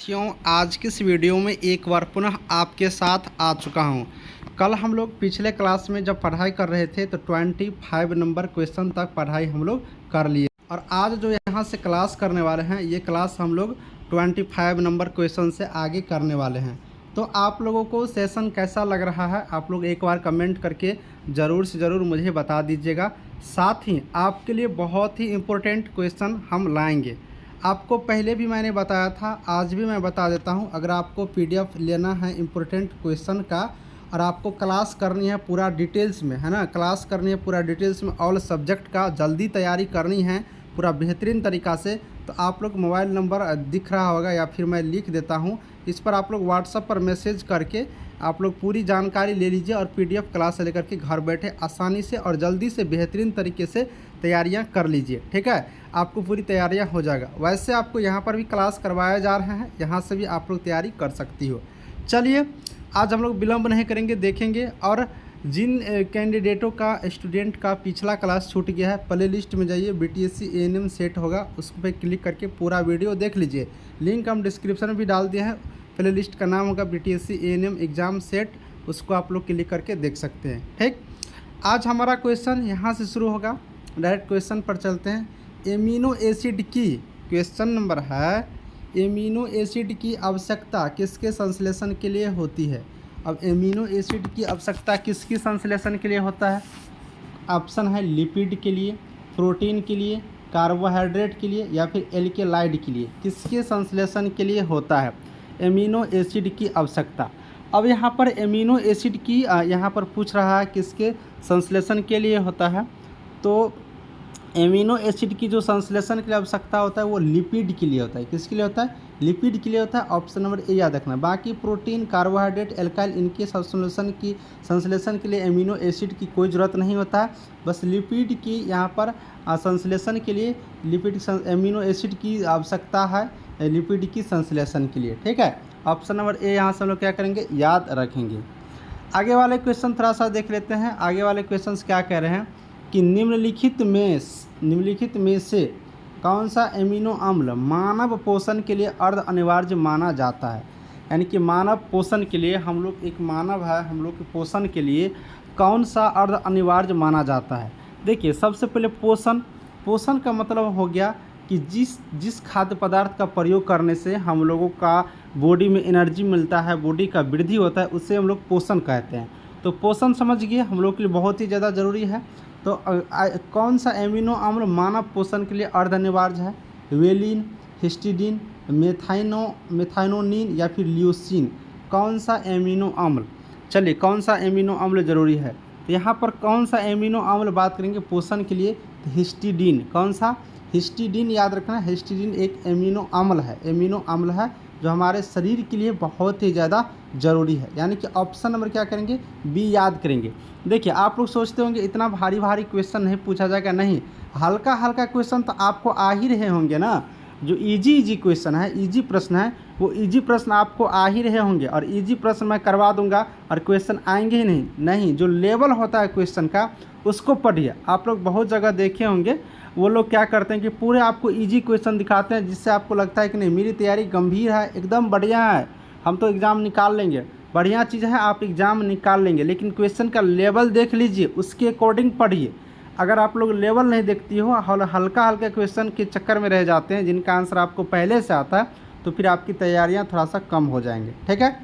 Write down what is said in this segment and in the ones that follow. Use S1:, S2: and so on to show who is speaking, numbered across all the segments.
S1: साथियों, आज की इस वीडियो में एक बार पुनः आपके साथ आ चुका हूं। कल हम लोग पिछले क्लास में जब पढ़ाई कर रहे थे तो 25 नंबर क्वेश्चन तक पढ़ाई हम लोग कर लिए और आज जो यहां से क्लास करने वाले हैं ये क्लास हम लोग 25 नंबर क्वेश्चन से आगे करने वाले हैं। तो आप लोगों को सेशन कैसा लग रहा है आप लोग एक बार कमेंट करके ज़रूर से ज़रूर मुझे बता दीजिएगा। साथ ही आपके लिए बहुत ही इम्पोर्टेंट क्वेश्चन हम लाएंगे। आपको पहले भी मैंने बताया था, आज भी मैं बता देता हूं। अगर आपको पीडीएफ लेना है इम्पोर्टेंट क्वेश्चन का और आपको क्लास करनी है पूरा डिटेल्स में, है ना, क्लास करनी है पूरा डिटेल्स में, ऑल सब्जेक्ट का जल्दी तैयारी करनी है पूरा बेहतरीन तरीक़ा से, तो आप लोग मोबाइल नंबर दिख रहा होगा या फिर मैं लिख देता हूँ, इस पर आप लोग व्हाट्सएप पर मैसेज करके आप लोग पूरी जानकारी ले लीजिए और पीडीएफ क्लास से लेकर के घर बैठे आसानी से और जल्दी से बेहतरीन तरीके से तैयारियां कर लीजिए। ठीक है, आपको पूरी तैयारियां हो जाएगा। वैसे आपको यहां पर भी क्लास करवाया जा रहा है, यहां से भी आप लोग तैयारी कर सकती हो। चलिए, आज हम लोग विलम्ब नहीं करेंगे, देखेंगे। और जिन कैंडिडेटों का स्टूडेंट का पिछला क्लास छूट गया है, प्ले लिस्ट में जाइए, बीटीएससी एएनएम सेट होगा, उस पर क्लिक करके पूरा वीडियो देख लीजिए। लिंक हम डिस्क्रिप्शन में भी डाल दिए हैं। प्ले लिस्ट का नाम होगा बीटीएससी एएनएम एग्ज़ाम सेट, उसको आप लोग क्लिक करके देख सकते हैं। ठीक, आज हमारा क्वेश्चन यहाँ से शुरू होगा। डायरेक्ट क्वेश्चन पर चलते हैं। एमिनो एसिड की क्वेश्चन नंबर है, एमिनो एसिड की आवश्यकता किसके संश्लेषण के लिए होती है? अब एमिनो एसिड की आवश्यकता किसकी संश्लेषण के लिए होता है? ऑप्शन है लिपिड के लिए, प्रोटीन के लिए, कार्बोहाइड्रेट के लिए या फिर एल्केलाइड के लिए। किसके संश्लेषण के लिए होता है एमिनो एसिड की आवश्यकता? अब यहाँ पर एमिनो एसिड की यहाँ पर पूछ रहा है किसके संश्लेषण के लिए होता है। तो एमिनो एसिड की जो संश्लेषण के लिए आवश्यकता होता है वो लिपिड के लिए होता है। किसके लिए होता है? लिपिड के लिए होता है। ऑप्शन नंबर ए याद रखना। बाकी प्रोटीन, कार्बोहाइड्रेट, एल्काइल, इनके संश्लेषण के लिए एमिनो एसिड की कोई ज़रूरत नहीं होता है। बस लिपिड की यहाँ पर संश्लेषण के लिए एमिनो एसिड की आवश्यकता है लिपिड की संश्लेषण के लिए। ठीक है, ऑप्शन नंबर ए यहाँ से हम लोग क्या करेंगे, याद रखेंगे। आगे वाले क्वेश्चन थोड़ा सा देख लेते हैं। आगे वाले क्वेश्चन क्या कह रहे हैं कि निम्नलिखित में से कौन सा एमिनो अम्ल मानव पोषण के लिए अर्ध अनिवार्य माना जाता है? यानी कि मानव पोषण के लिए, हम लोग एक मानव है, हम लोग के पोषण के लिए कौन सा अर्ध अनिवार्य माना जाता है? देखिए, सबसे पहले पोषण का मतलब हो गया कि जिस खाद्य पदार्थ का प्रयोग करने से हम लोगों का बॉडी में एनर्जी मिलता है, बॉडी का वृद्धि होता है, उससे हम लोग पोषण कहते हैं। तो पोषण समझ गए, हम लोग के लिए बहुत ही ज़्यादा ज़रूरी है। तो कौन सा एमिनो अम्ल मानव पोषण के लिए अर्ध अनिवार्य है? वेलिन, हिस्टिडीन, मेथाइनोनिन या फिर ल्यूसीन? कौन सा एमिनो अम्ल? चलिए, कौन सा एमिनो अम्ल ज़रूरी है? तो यहाँ पर कौन सा एमिनो अम्ल बात करेंगे पोषण के लिए? तो हिस्टिडीन। कौन सा? हिस्टिडीन याद रखना। हिस्टिडीन एक एमिनो अम्ल है जो हमारे शरीर के लिए बहुत ही ज़्यादा ज़रूरी है। यानी कि ऑप्शन नंबर क्या करेंगे, बी याद करेंगे। देखिए, आप लोग सोचते होंगे इतना भारी क्वेश्चन नहीं पूछा जाएगा। नहीं, हल्का क्वेश्चन तो आपको आ ही रहे होंगे ना। जो इजी क्वेश्चन है, इजी प्रश्न है, वो इजी प्रश्न आपको आ ही रहे होंगे और इजी प्रश्न मैं करवा दूंगा और क्वेश्चन आएंगे ही नहीं। जो लेवल होता है क्वेश्चन का उसको पढ़िए। आप लोग बहुत जगह देखे होंगे, वो लोग क्या करते हैं कि पूरे आपको इजी क्वेश्चन दिखाते हैं, जिससे आपको लगता है कि नहीं मेरी तैयारी गंभीर है, एकदम बढ़िया है, हम तो एग्ज़ाम निकाल लेंगे। बढ़िया चीज़ है, आप एग्ज़ाम निकाल लेंगे, लेकिन क्वेश्चन का लेवल देख लीजिए, उसके अकॉर्डिंग पढ़िए। अगर आप लोग लेवल नहीं देखती हो, हल्का क्वेश्चन के चक्कर में रह जाते हैं जिनका आंसर आपको पहले से आता है, तो फिर आपकी तैयारियाँ थोड़ा सा कम हो जाएंगे। ठीक है,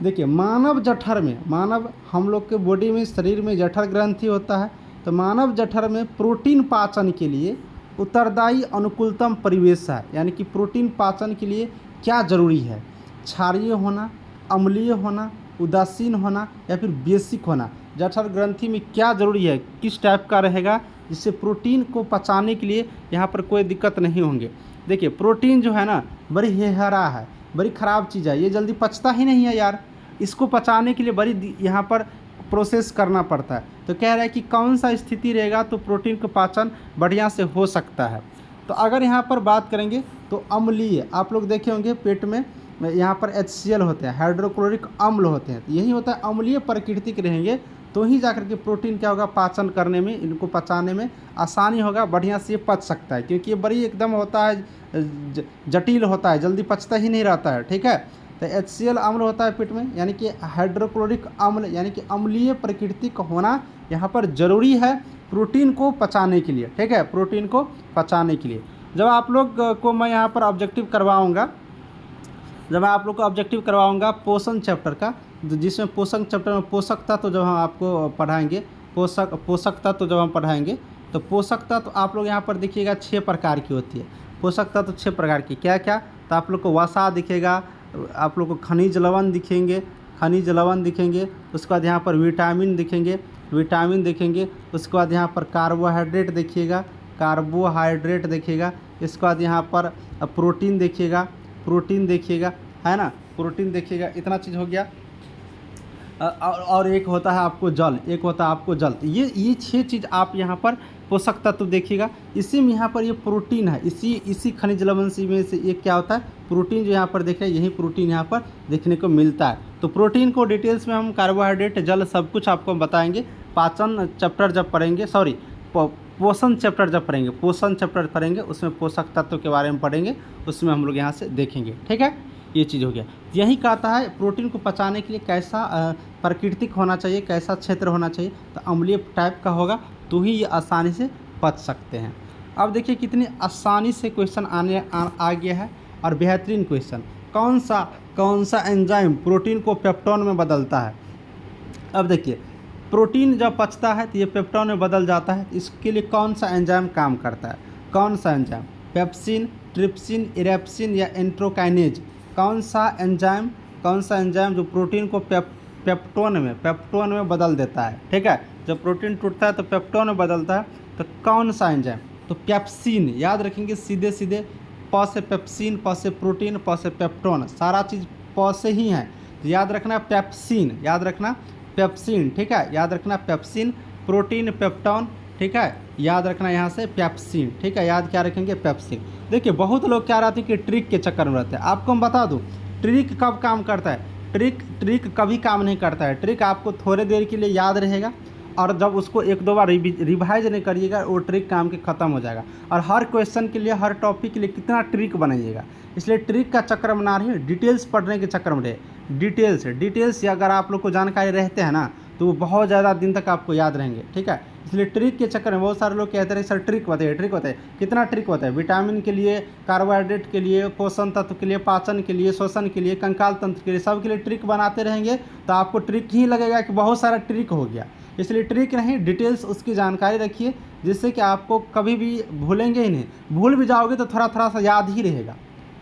S1: देखिए, मानव हम लोग के बॉडी में, शरीर में जठर ग्रंथि होता है। तो मानव जठर में प्रोटीन पाचन के लिए उत्तरदायी अनुकूलतम परिवेश है। यानी कि प्रोटीन पाचन के लिए क्या ज़रूरी है? क्षारीय होना, अम्लीय होना, उदासीन होना या फिर बेसिक होना? जठर ग्रंथि में क्या ज़रूरी है, किस टाइप का रहेगा जिससे प्रोटीन को पचाने के लिए यहाँ पर कोई दिक्कत नहीं होंगे? देखिए, प्रोटीन जो है ना बड़ी हेहरा है, बड़ी ख़राब चीज़ है, ये जल्दी पचता ही नहीं है यार। इसको पचाने के लिए बड़ी यहाँ पर प्रोसेस करना पड़ता है। तो कह रहा है कि कौन सा स्थिति रहेगा तो प्रोटीन का पाचन बढ़िया से हो सकता है। तो अगर यहाँ पर बात करेंगे तो अम्लीय, आप लोग देखे होंगे पेट में यहाँ पर HCl होते हैं, हाइड्रोक्लोरिक अम्ल होते हैं, तो यही होता है अम्लीय प्रकृति के रहेंगे तो ही जाकर के प्रोटीन क्या होगा, पाचन करने में, इनको पचाने में आसानी होगा, बढ़िया से ये पच सकता है, क्योंकि ये बड़ी एकदम होता है जटिल होता है, जल्दी पचता ही नहीं रहता है। ठीक है, तो HCl अम्ल होता है पेट में, यानी कि हाइड्रोक्लोरिक अम्ल, यानी कि अम्लीय प्रकृति का होना यहाँ पर जरूरी है प्रोटीन को पचाने के लिए। ठीक है, प्रोटीन को पचाने के लिए। जब आप लोग को मैं यहाँ पर ऑब्जेक्टिव करवाऊँगा, जब मैं आप लोग को ऑब्जेक्टिव करवाऊँगा पोषण चैप्टर का, जिसमें पोषण चैप्टर में पोषक तत्व जब हम आपको पढ़ाएंगे, पोषक तत्व जब हम पढ़ाएंगे, तो पोषक तत्व आप लोग यहाँ पर देखिएगा 6 प्रकार की होती है। पोषक तत्व 6 प्रकार की, क्या क्या, तो आप लोग को वसा दिखेगा, आप लोग को खनिज लवण दिखेंगे, उसके बाद यहाँ पर विटामिन दिखेंगे, उसके बाद यहाँ पर कार्बोहाइड्रेट देखिएगा, इसके बाद यहाँ पर प्रोटीन देखिएगा, है ना, प्रोटीन देखिएगा, इतना चीज़ हो गया। और एक होता है आपको जल, तो ये 6 चीज़ आप यहाँ पर पोषक तत्व देखिएगा। इसी में यहाँ पर ये प्रोटीन है, इसी खनिज लवण में से एक क्या होता है, प्रोटीन, जो यहाँ पर देख रहे हैं, यही प्रोटीन यहाँ पर देखने को मिलता है। तो प्रोटीन को डिटेल्स में हम कार्बोहाइड्रेट, जल, सब कुछ आपको बताएंगे पाचन चैप्टर जब पढ़ेंगे, पोषण चैप्टर जब पढ़ेंगे, उसमें पोषक तत्व के बारे में पढ़ेंगे, उसमें हम लोग यहाँ से देखेंगे। ठीक है, ये चीज़ हो गया। यही कहता है प्रोटीन को पचाने के लिए कैसा प्राकृतिक होना चाहिए, कैसा क्षेत्र होना चाहिए, तो अम्लीय टाइप का होगा, तो ही ये आसानी से पच सकते हैं। अब देखिए कितनी आसानी से क्वेश्चन आ गया है, और बेहतरीन क्वेश्चन, कौन सा एंजाइम प्रोटीन को पेप्टोन में बदलता है। अब देखिए प्रोटीन जब पचता है तो ये पेप्टोन में बदल जाता है, इसके लिए कौन सा एंजाइम काम करता है, पेप्सिन, ट्रिप्सिन, इरेप्सिन या एंट्रोकाइनेज, कौन सा एंजाइम जो प्रोटीन को पेप्टोन में बदल देता है। ठीक है, जब प्रोटीन टूटता है तो पेप्टोन में बदलता है, तो कौन सा एंजाइम, तो पेप्सिन, याद रखेंगे सीधे प से पेप्सिन, प से प्रोटीन, प से पेप्टोन, सारा चीज़ प से ही है, तो याद रखना पेप्सिन, ठीक है, याद रखना पेप्सिन, प्रोटीन, पेप्टोन, ठीक है, याद रखना यहाँ से पेप्सिन। ठीक है, याद क्या रखेंगे, पेप्सिन। देखिए बहुत लोग क्या रहते हैं कि ट्रिक के चक्कर में रहते हैं। आपको हम बता दूं ट्रिक कब काम करता है, ट्रिक कभी काम नहीं करता है। ट्रिक आपको थोड़े देर के लिए याद रहेगा, और जब उसको 1-2 बार रिवाइज नहीं करिएगा, वो ट्रिक काम के ख़त्म हो जाएगा। और हर क्वेश्चन के लिए, हर टॉपिक के लिए कितना ट्रिक बनाइएगा, इसलिए ट्रिक का चक्कर में ना रहिए, डिटेल्स पढ़ने के चक्कर में रहे। डिटेल्स अगर आप लोग को जानकारी रहते हैं ना, तो वो बहुत ज़्यादा दिन तक आपको याद रहेंगे। ठीक है, इसलिए ट्रिक के चक्कर में बहुत सारे लोग कहते रहे सर ट्रिक बताइए, कितना ट्रिक होता है, विटामिन के लिए, कार्बोहाइड्रेट के लिए, पोषण तत्व के लिए, पाचन के लिए, श्वसन के लिए, कंकाल तंत्र के लिए, सब के लिए ट्रिक बनाते रहेंगे, तो आपको ट्रिक ही लगेगा कि बहुत सारा ट्रिक हो गया। इसलिए ट्रिक नहीं, डिटेल्स उसकी जानकारी रखिए, जिससे कि आपको कभी भी भूलेंगे ही नहीं। भूल भी जाओगे तो थोड़ा सा याद ही रहेगा।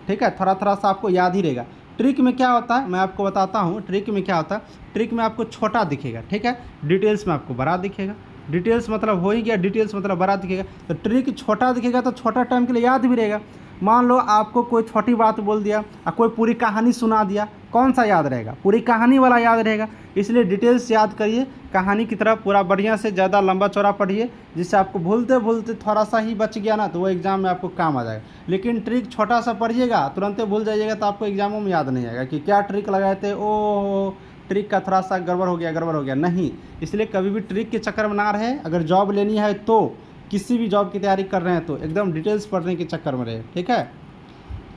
S1: ठीक है, थोड़ा सा आपको याद ही रहेगा। ट्रिक में क्या होता है मैं आपको बताता हूँ। ट्रिक में क्या होता है, ट्रिक में आपको छोटा दिखेगा, ठीक है, डिटेल्स में आपको बड़ा दिखेगा। डिटेल्स मतलब हो ही गया, डिटेल्स मतलब बड़ा दिखेगा। तो ट्रिक छोटा दिखेगा तो छोटा टाइम के लिए याद भी रहेगा। मान लो आपको कोई छोटी बात बोल दिया और कोई पूरी कहानी सुना दिया, कौन सा याद रहेगा, पूरी कहानी वाला याद रहेगा। इसलिए डिटेल्स याद करिए, कहानी की तरफ पूरा बढ़िया से, ज़्यादा लंबा चौड़ा पढ़िए, जिससे आपको भूलते थोड़ा सा ही बच गया ना, तो वो एग्ज़ाम में आपको काम आ जाएगा। लेकिन ट्रिक छोटा सा पढ़िएगा, तुरंत भूल जाइएगा, तो आपको एग्जामों में याद नहीं आएगा कि क्या ट्रिक लगाए थे, ओ ट्रिक का थोड़ा सा गड़बड़ हो गया नहीं। इसलिए कभी भी ट्रिक के चक्कर में ना रहे। अगर जॉब लेनी है तो, किसी भी जॉब की तैयारी कर रहे हैं तो एकदम डिटेल्स पढ़ने के चक्कर में रहे। ठीक है,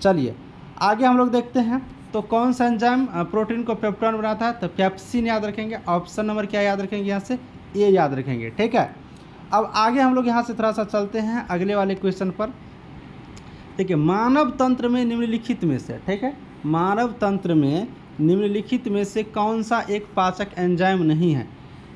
S1: चलिए आगे हम लोग देखते हैं। तो कौन सा एंजाइम प्रोटीन को पेप्टोन बनाता है, तो पेप्सिन याद रखेंगे। ऑप्शन नंबर क्या याद रखेंगे, यहाँ से ए याद रखेंगे। ठीक है, अब आगे हम लोग यहाँ से थोड़ा सा चलते हैं अगले वाले क्वेश्चन पर। देखिए, मानव तंत्र में निम्नलिखित में से, ठीक है, मानव तंत्र में निम्नलिखित में से कौन सा एक पाचक एंजाइम नहीं है।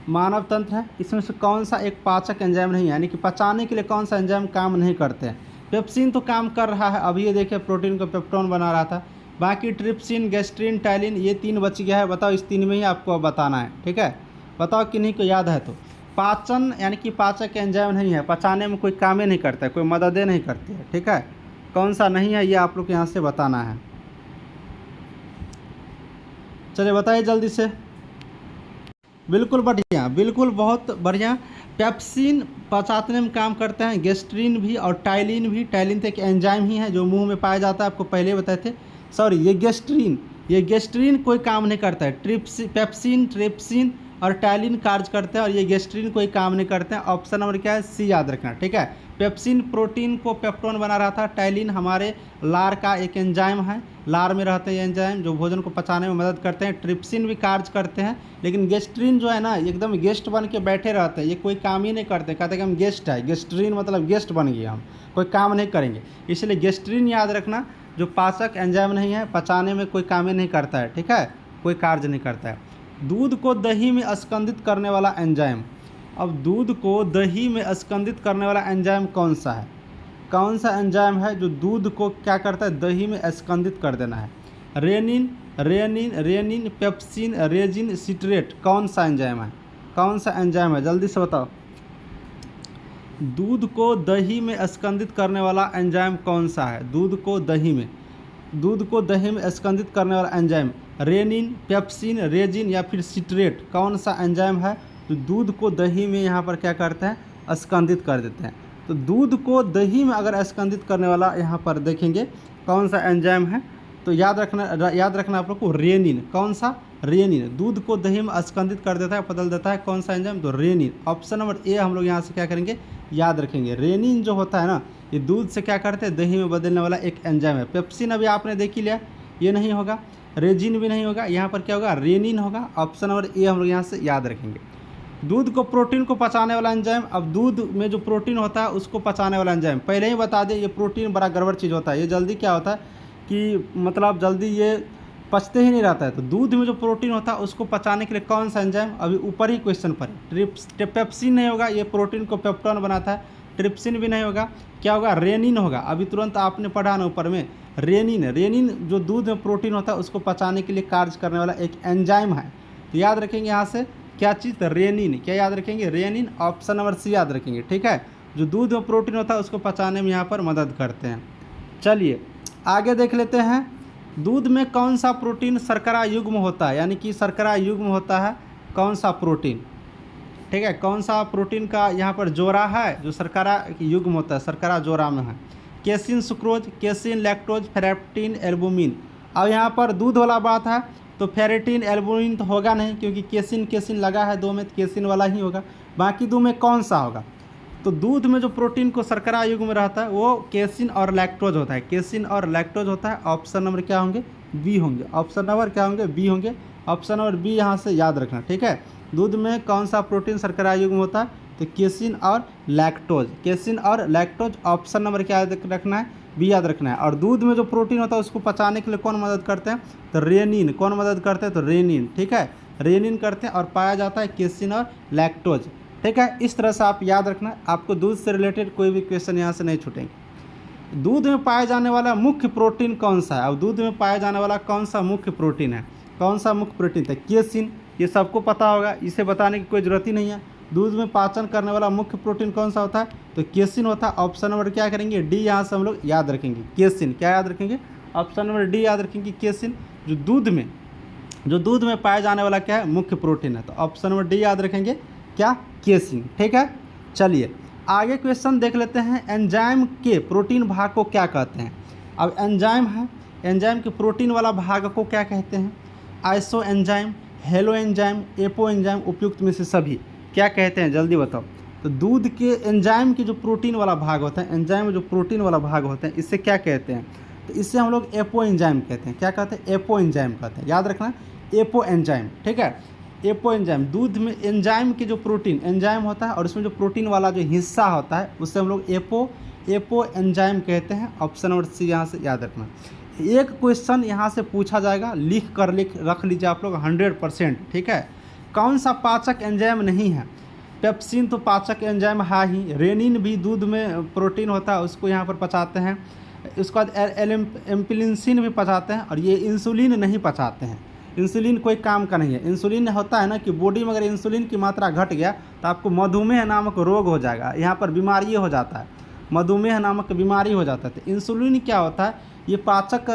S1: मानव तंत्र है, इसमें से कौन सा एक पाचक एंजाइम नहीं है, यानी कि पचाने के लिए कौन सा एंजाइम काम नहीं करते हैं। पेप्सिन तो काम कर रहा है, अभी ये देखिए प्रोटीन को पेप्टोन बना रहा था। बाकी ट्रिप्सिन, गैस्ट्रिन, टाइलिन, ये 3 बच गया है। बताओ इस 3 में ही आपको बताना है। ठीक है, बताओ किन्हीं को याद है तो। पाचन यानी कि पाचक एंजाइम नहीं है, पचाने में कोई काम ही नहीं करता है, कोई मददें नहीं करती है। ठीक है, कौन सा नहीं है ये आप लोग यहाँ से बताना है। चलिए बताइए जल्दी से। बिल्कुल बढ़िया, बिल्कुल बहुत बढ़िया। पेप्सिन पचाने में काम करते हैं, गैस्ट्रिन भी और टाइलिन भी। टाइलिन तो एक एंजाइम ही है जो मुंह में पाया जाता है, आपको पहले बताए थे। सॉरी, ये गैस्ट्रिन कोई काम नहीं करता है। पेप्सिन, ट्रिप्सिन और टैलिन कार्य करते हैं और ये गेस्ट्रिन कोई काम नहीं करते हैं। ऑप्शन नंबर क्या है, सी याद रखना, ठीक है। पेप्सिन प्रोटीन को पेप्टोन बना रहा था। टैलिन हमारे लार का एक एंजाइम है, लार में रहते हैं ये एंजाइम जो भोजन को पचाने में मदद करते हैं। ट्रिप्सिन भी कार्य करते हैं, लेकिन गेस्ट्रिन जो है ना एकदम गेस्ट बन के बैठे रहते हैं, ये कोई काम ही नहीं करते, कहते हैं कि हम गेस्ट है, गेस्ट्रिन मतलब गेस्ट बन गए, हम कोई काम नहीं करेंगे। इसलिए गेस्ट्रिन याद रखना, जो पाचक एंजाइम नहीं है, पचाने में कोई काम ही नहीं करता है, ठीक है, कोई कार्य नहीं करता है। दूध को दही में स्कंदित करने वाला एंजाइम, अब दूध को दही में स्कंदित करने वाला एंजाइम कौन सा है? कौन सा एंजाइम है जो दूध को क्या करता है, दही में स्कंदित कर देना है? Rennin, rennin, rennin, pepsin, resin, citrate, कौन सा एंजाइम है? कौन सा एंजाइम है, जल्दी से बताओ। दूध को दही में स्कंदित करने वाला एंजाइम कौन सा है? दूध को दही में स्कंदित करने वाला एंजाइम रेनिन, पेप्सिन, रेजिन या फिर सिट्रेट, कौन सा एंजाइम है तो दूध को दही में यहाँ पर क्या करते हैं, स्कंदित कर देते हैं। तो दूध को दही में अगर स्कंदित करने वाला यहाँ पर देखेंगे कौन सा एंजाइम है, तो याद रखना आप लोग को रेनिन। कौन सा? रेनिन। दूध को दही में स्कंदित कर देता है, बदल देता है, कौन सा एंजाइम? तो रेनिन। ऑप्शन नंबर ए हम लोग यहाँ से क्या करेंगे, याद रखेंगे। रेनिन जो होता है ना, ये दूध से क्या करते हैं, दही में बदलने वाला एक एंजाइम है। पेप्सिन अभी आपने देख ही लिया, ये नहीं होगा। रेजिन भी नहीं होगा, यहाँ पर क्या होगा, रेनिन होगा। ऑप्शन नंबर ए हम लोग यहाँ से याद रखेंगे। दूध को प्रोटीन को पचाने वाला एंजाइम, अब दूध में जो प्रोटीन होता है उसको पचाने वाला एंजाइम, पहले ही बता दें ये प्रोटीन बड़ा गड़बड़ चीज़ होता है, ये जल्दी क्या होता है कि मतलब जल्दी ये पचते ही नहीं रहता है। तो दूध में जो प्रोटीन होता है उसको पचाने के लिए कौन सा एंजाइम, अभी ऊपर ही क्वेश्चन पर पेप्सिन नहीं होगा, ये प्रोटीन को पेप्टोन बनाता है। ट्रिप्सिन भी नहीं होगा, क्या होगा, रेनिन होगा। अभी तुरंत आपने पढ़ा ना ऊपर में, रेनिन। रेनिन जो दूध में प्रोटीन होता है उसको पचाने के लिए कार्य करने वाला एक एंजाइम है। तो याद रखेंगे यहाँ से क्या चीज़, रेनिन। क्या याद रखेंगे, रेनिन। ऑप्शन नंबर सी याद रखेंगे, ठीक है। जो दूध में प्रोटीन होता है उसको पचाने में यहाँ पर मदद करते हैं। चलिए आगे देख लेते हैं। दूध में कौन सा प्रोटीन शर्करा युग्म होता है, यानी कि शर्करा युग्म होता है कौन सा प्रोटीन, ठीक है। कौन सा प्रोटीन का यहाँ पर जोड़ा है जो शर्करा युग्म होता है, शर्करा जोड़ा में है। Casein sucrose, casein lactose, ferritin, albumin. अब यहाँ पर दूध वाला बात है तो फेरेटिन एल्बुमिन तो होगा नहीं, क्योंकि केसिन लगा है दो में, तो केसिन वाला ही होगा। बाकी दो में कौन सा होगा, तो दूध में जो प्रोटीन को शर्करा युग्म में रहता है वो केसिन और लैक्टोज होता है, केसिन और लैक्टोज होता है। ऑप्शन नंबर क्या होंगे, बी होंगे। ऑप्शन नंबर क्या होंगे, बी होंगे। ऑप्शन नंबर बी यहाँ से याद रखना, ठीक है। दूध में कौन सा प्रोटीन शर्करा युग्म होता है, तो केसिन और लैक्टोज, केसिन और लैक्टोज। ऑप्शन नंबर क्या याद रखना है, बी याद रखना है। और दूध में जो प्रोटीन होता है उसको पचाने के लिए कौन मदद करते हैं, तो रेनिन। कौन मदद करते हैं, तो रेनिन, ठीक है, रेनिन करते हैं। और पाया जाता है केसिन और लैक्टोज, ठीक है। इस तरह से आप याद रखना, आपको दूध से रिलेटेड कोई भी क्वेश्चन यहाँ से नहीं छूटेंगे। दूध में पाया जाने वाला मुख्य प्रोटीन कौन सा है, अब दूध में पाया जाने वाला कौन सा मुख्य प्रोटीन है, कौन सा मुख्य प्रोटीन है, केसिन। ये सबको पता होगा, इसे बताने की कोई ज़रूरत ही नहीं है। दूध में पाचन करने वाला मुख्य प्रोटीन कौन सा होता है, तो केसिन होता है। ऑप्शन नंबर क्या करेंगे, डी यहाँ से हम लोग याद रखेंगे, केसिन। क्या याद रखेंगे, ऑप्शन नंबर डी याद रखेंगे, केसिन। जो दूध में पाया जाने वाला क्या है, मुख्य प्रोटीन है, तो ऑप्शन नंबर डी याद रखेंगे, क्या, केसिन, ठीक है। चलिए आगे क्वेश्चन देख लेते हैं। एंजाइम के प्रोटीन भाग को क्या कहते हैं। अब एंजाइम है, एंजाइम के प्रोटीन वाला भाग को क्या कहते हैं, iso enzyme, hello enzyme, apo enzyme, उपयुक्त में से सभी, क्या कहते हैं, जल्दी बताओ। तो दूध के एंजाइम की जो प्रोटीन वाला भाग होता है, एंजाइम में जो प्रोटीन वाला भाग होता है, इससे क्या कहते हैं, तो इससे हम लोग एपो एंजाइम कहते हैं। क्या कहते हैं, एपो एंजाइम कहते हैं, याद रखना, एपो एंजाइम, ठीक है। एपो एंजाइम, दूध में एंजाइम की जो प्रोटीन एंजाइम होता है और उसमें जो प्रोटीन वाला जो हिस्सा होता है उससे हम लोग एपो एंजाइम कहते हैं। ऑप्शन नंबर सी यहाँ से याद रखना। एक क्वेश्चन यहाँ से पूछा जाएगा, लिख रख लीजिए आप लोग 100%, ठीक है। कौन सा पाचक एंजाइम नहीं है, पेप्सिन तो पाचक एंजाइम है ही, रेनिन भी दूध में प्रोटीन होता है उसको यहाँ पर पचाते हैं, उसके बाद एम्पिलिन भी पचाते हैं, और ये इंसुलिन नहीं पचाते हैं। इंसुलिन कोई काम का नहीं है। इंसुलिन होता है ना कि बॉडी में अगर इंसुलिन की मात्रा घट गया तो आपको मधुमेह नामक रोग हो जाएगा, यहाँ पर बीमारी हो जाता है, मधुमेह नामक बीमारी हो जाता है। तो इंसुलिन क्या होता है, ये पाचक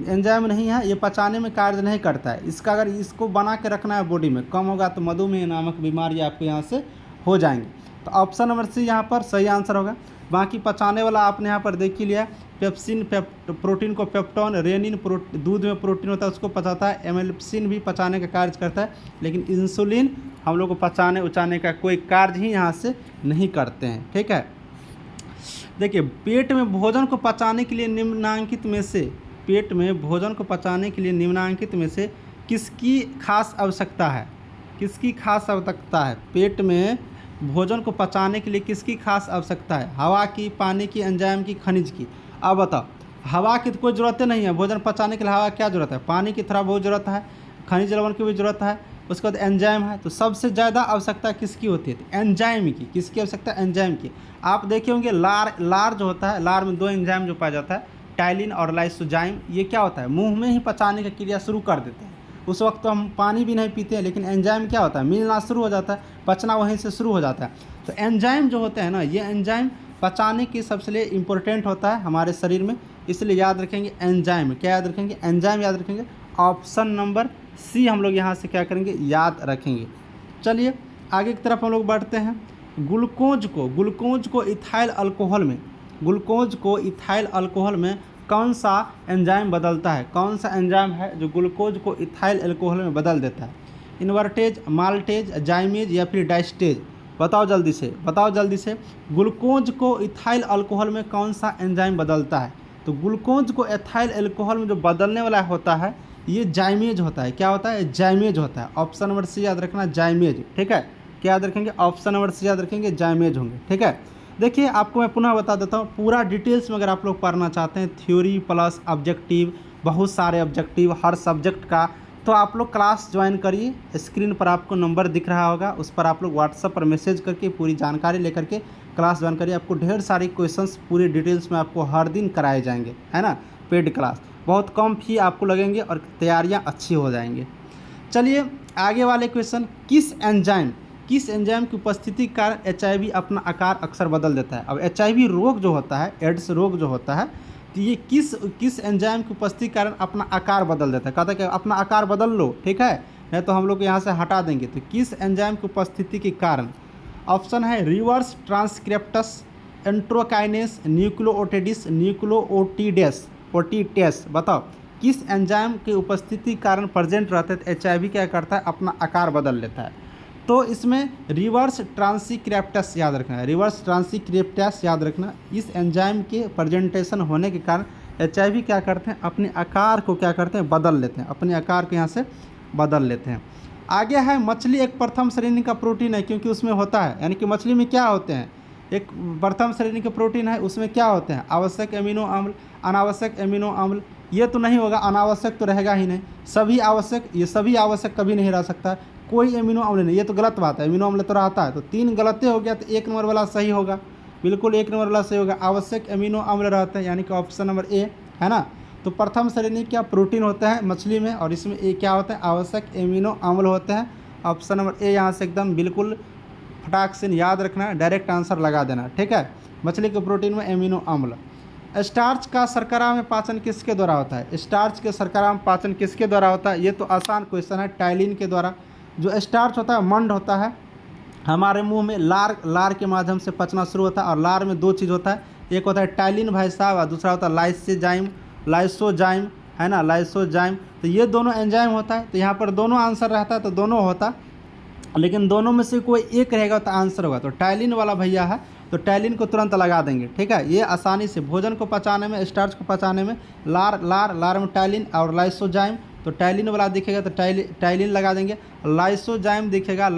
S1: एंजाइम नहीं है, ये पचाने में कार्य नहीं करता है। इसका अगर इसको बना के रखना है बॉडी में, कम होगा तो मधुमेह नामक बीमारी आपको यहाँ से हो जाएंगे। तो ऑप्शन नंबर सी यहाँ पर सही आंसर होगा। बाकी पचाने वाला आपने यहाँ पर देख ही लिया। पेप्सिन प्रोटीन को पेप्टोन, रेनिन दूध में प्रोटीन होता है उसको पचाता है, एमेल्सिन भी पचाने का कार्य करता है, लेकिन इंसुलिन हम लोग को पचाने उचाने का कोई कार्य ही यहाँ से नहीं करते हैं। ठीक है, देखिए पेट में भोजन को पचाने के लिए निम्नांकित में से किसकी खास आवश्यकता है? पेट में भोजन को पचाने के लिए किसकी खास आवश्यकता है? हवा की, पानी की, एंजाइम की, खनिज की। अब बताओ, हवा की तो कोई ज़रूरत नहीं है, भोजन पचाने के लिए हवा क्या ज़रूरत है? पानी की थोड़ा बहुत ज़रूरत है, खनिज लवण की भी ज़रूरत है, उसके बाद एंजाइम है। तो सबसे ज़्यादा आवश्यकता किसकी होती है? तो एंजाइम की। किसकी आवश्यकता? एंजाइम की। आप देखे होंगे लार जो होता है, लार में 2 एंजाइम जो पाया जाता है, टाइलिन और लाइसोजाइम। ये क्या होता है? मुंह में ही पचाने की क्रिया शुरू कर देते हैं। उस वक्त तो हम पानी भी नहीं पीते हैं, लेकिन एंजाइम क्या होता है? मिलना शुरू हो जाता है, पचना वहीं से शुरू हो जाता है। तो एंजाइम जो होते हैं ना, ये एंजाइम पचाने की सबसे लिए इम्पोर्टेंट होता है हमारे शरीर में, इसलिए याद रखेंगे एंजाइम। क्या याद रखेंगे? एंजाइम याद रखेंगे। ऑप्शन नंबर सी हम लोग यहाँ से क्या करेंगे? याद रखेंगे। चलिए आगे की तरफ हम लोग बढ़ते हैं। ग्लूकोज को इथाइल अल्कोहल में कौन सा एंजाइम बदलता है? कौन सा एंजाइम है जो ग्लूकोज को इथाइल अल्कोहल में बदल देता है? इन्वर्टेज, माल्टेज, जाइमेज या फिर डाइस्टेज? बताओ जल्दी से। ग्लूकोज को इथाइल अल्कोहल में कौन सा एंजाइम बदलता है? तो ग्लूकोज को इथाइल अल्कोहल में जो बदलने वाला होता है ये जाइमेज होता है। क्या होता है? जाइमेज होता है। ऑप्शन नंबर सी याद रखना, जाइमेज। ठीक है, क्या याद रखेंगे? ऑप्शन नंबर सी याद रखेंगे, जाइमेज होंगे। ठीक है, देखिए आपको मैं पुनः बता देता हूँ, पूरा डिटेल्स में अगर आप लोग पढ़ना चाहते हैं, थ्योरी प्लस ऑब्जेक्टिव, बहुत सारे ऑब्जेक्टिव हर सब्जेक्ट का, तो आप लोग क्लास ज्वाइन करिए। स्क्रीन पर आपको नंबर दिख रहा होगा, उस पर आप लोग व्हाट्सएप पर मैसेज करके पूरी जानकारी लेकर के क्लास ज्वाइन करिए। आपको ढेर सारी क्वेश्चंस पूरी डिटेल्स में आपको हर दिन कराए जाएंगे, है ना। पेड क्लास, बहुत कम फी आपको लगेंगे और तैयारियाँ अच्छी हो जाएंगी। चलिए आगे वाले क्वेश्चन, किस एंजाइम की उपस्थिति के कारण HIV अपना आकार अक्सर बदल देता है? अब HIV रोग जो होता है, एड्स रोग जो होता है, तो ये किस एंजाइम की उपस्थिति के कारण अपना आकार बदल देता है? कहता है कि अपना आकार बदल लो, ठीक है, नहीं तो हम लोग यहाँ से हटा देंगे। तो किस एंजाइम की उपस्थिति के कारण? ऑप्शन है रिवर्स ट्रांसक्रिप्टस, एंट्रोकाइनेस, न्यूक्लियोटिडेस। बताओ किस एंजाइम की उपस्थिति के कारण प्रेजेंट रहते हैं HIV क्या करता है? अपना आकार बदल लेता है। तो इसमें रिवर्स ट्रांसक्रिप्टस याद रखना। इस एंजाइम के प्रेजेंटेशन होने के कारण HIV क्या करते हैं? अपने आकार को क्या करते हैं? बदल लेते हैं, अपने आकार को यहाँ से बदल लेते हैं। आगे है मछली एक प्रथम श्रेणी का प्रोटीन है, क्योंकि उसमें होता है, यानी कि मछली में क्या होते हैं? एक प्रथम श्रेणी के प्रोटीन है, उसमें क्या होते हैं? आवश्यक एमिनो अम्ल, अनावश्यक एमिनो अम्ल। ये तो नहीं होगा, अनावश्यक तो रहेगा ही नहीं, सभी आवश्यक, ये सभी आवश्यक कभी नहीं रह सकता, कोई एमिनो अम्ल नहीं, ये तो गलत बात है। एमिनो अम्ल तो रहता है, तो 3 गलते हो गया, तो 1 नंबर वाला सही होगा, बिल्कुल 1 नंबर वाला सही होगा। आवश्यक एमिनो अम्ल रहते हैं, यानी कि ऑप्शन नंबर ए, है ना। तो प्रथम श्रेणी क्या प्रोटीन होता है मछली में, और इसमें ए क्या होता है? आवश्यक एमिनो अम्ल होते हैं। ऑप्शन नंबर ए यहाँ से एकदम बिल्कुल फटाक से याद रखना, डायरेक्ट आंसर लगा देना, ठीक है। मछली के प्रोटीन में एमिनो अम्ल। स्टार्च का शर्करा में पाचन किसके द्वारा होता है? स्टार्च के शर्करा में पाचन किसके द्वारा होता है? ये तो आसान क्वेश्चन है, टाइलिन के द्वारा। जो स्टार्च होता है मंड होता है, हमारे मुंह में लार के माध्यम से पचना शुरू होता है, और लार में 2 चीज़ होता है, एक होता है टाइलिन भाई साहब, और दूसरा होता है लाइसोजाइम, है ना, लाइसोजाइम। तो ये दोनों एंजाइम होता है, तो यहाँ पर दोनों आंसर रहता है, तो दोनों होता, लेकिन दोनों में से कोई एक रहेगा तो आंसर होगा। तो टाइलिन वाला भैया है, तो टाइलिन को तुरंत लगा देंगे, ठीक है। ये आसानी से भोजन को पचाने में, स्टार्च को पचाने में लार में टाइलिन और लाइसोजाइम, तो टाइलिन वाला दिखेगा तो टाइलिन लगा देंगे। लाइसोजाइम दिखेगा, तो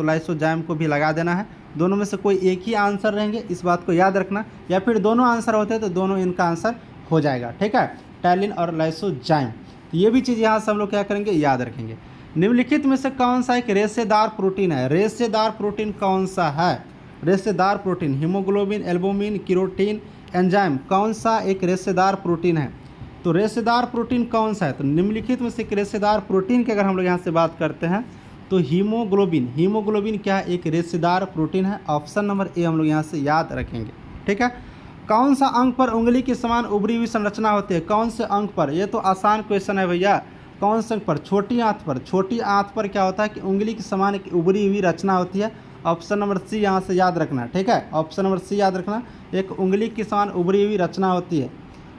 S1: लाइसोजाइम को भी लगा देना है। दोनों में से कोई एक ही आंसर रहेंगे, इस बात को याद रखना, या फिर दोनों आंसर होते हैं तो दोनों इनका आंसर हो जाएगा, ठीक है, टाइलिन और लाइसोजाइम। तो ये भी चीज़ यहाँ से हम लोग क्या करेंगे? याद रखेंगे। निम्नलिखित में से कौन सा एक रेशेदार प्रोटीन है? रेशेदार प्रोटीन कौन सा है? रेशेदार protein, haemoglobin, albumin, carotene, enzyme, कौन सा एक रेशेदार प्रोटीन है? तो रेशेदार प्रोटीन कौन सा है? तो निम्नलिखित में से एक रेशेदार प्रोटीन की अगर हम लोग यहाँ से बात करते हैं तो हीमोग्लोबिन क्या है? एक रेशेदार प्रोटीन है। ऑप्शन नंबर ए हम लोग यहाँ से याद रखेंगे, ठीक है। कौन सा अंग पर उंगली के समान उभरी हुई संरचना होती है? कौन से अंग पर? ये तो आसान क्वेश्चन है भैया, कौन से अंग पर? छोटी आंत पर। छोटी आंत पर क्या होता है कि उंगली के समान एक उभरी हुई रचना होती है, ऑप्शन नंबर सी यहाँ से याद रखना, ठीक है। ऑप्शन नंबर सी याद रखना, एक उंगली की समान उभरी हुई रचना होती है।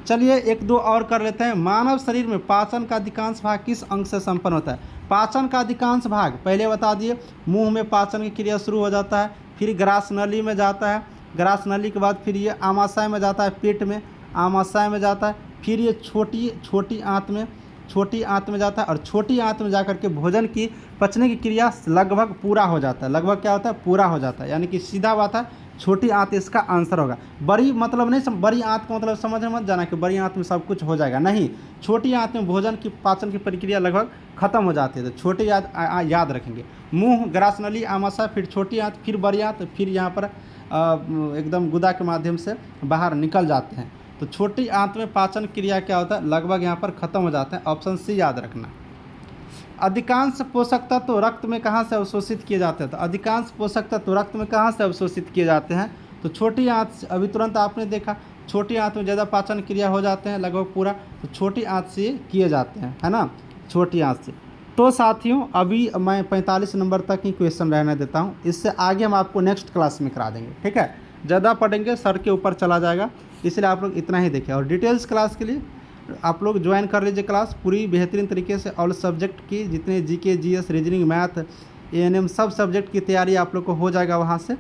S1: चलिए एक दो और कर लेते हैं। मानव शरीर में पाचन का अधिकांश भाग किस अंग से संपन्न होता है? पाचन का अधिकांश भाग पहले बता दिए, मुंह में पाचन की क्रिया शुरू हो जाता है, फिर ग्रास नली में जाता है, ग्रास नली के बाद फिर ये आमाशय में जाता है, पेट में आमाशय में जाता है, फिर ये छोटी आंत में जाता है, और छोटी आंत में जाकर के भोजन की पचने की क्रिया लगभग पूरा हो जाता है। लगभग क्या होता है? पूरा हो जाता है, यानी कि सीधा बात है, छोटी आंत इसका आंसर होगा। बड़ी मतलब नहीं, बड़ी आंत का मतलब समझ में मत जाना कि बड़ी आंत में सब कुछ हो जाएगा, नहीं। छोटी आंत में भोजन की पाचन की प्रक्रिया लगभग खत्म हो जाती है, तो छोटी याद रखेंगे। मुंह, ग्रास नली, आमाशय, फिर छोटी आंत, फिर बड़ी आंत, फिर यहाँ पर एकदम गुदा के माध्यम से बाहर निकल जाते हैं। तो छोटी आंत में पाचन क्रिया क्या होता है? लगभग यहाँ पर खत्म हो जाते हैं। ऑप्शन सी याद रखना। अधिकांश पोषक तत्व रक्त में कहाँ से अवशोषित किए जाते हैं? तो अधिकांश पोषक तत्व रक्त में कहाँ से अवशोषित किए जाते हैं? तो छोटी आंत से। अभी तुरंत आपने देखा छोटी आंत में ज़्यादा पाचन क्रिया हो जाते हैं, लगभग पूरा, तो छोटी आंत से किए जाते हैं, है ना, छोटी आंत से। तो साथियों अभी मैं 45 नंबर तक ही क्वेश्चन रहने देता हूँ, इससे आगे हम आपको नेक्स्ट क्लास में करा देंगे, ठीक है। ज़्यादा पढ़ेंगे सर के ऊपर चला जाएगा, इसलिए आप लोग इतना ही देखें। और डिटेल्स क्लास के लिए आप लोग ज्वाइन कर लीजिए क्लास पूरी बेहतरीन तरीके से। ऑल सब्जेक्ट की जितने GK, GS, reasoning, math, ANM सब सब्जेक्ट की तैयारी आप लोग को हो जाएगा वहाँ से।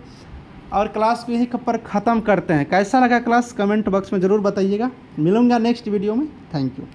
S1: और क्लास को यहीं पर ख़त्म करते हैं। कैसा लगा क्लास कमेंट बॉक्स में ज़रूर बताइएगा। मिलूँगा नेक्स्ट वीडियो में। Thank you.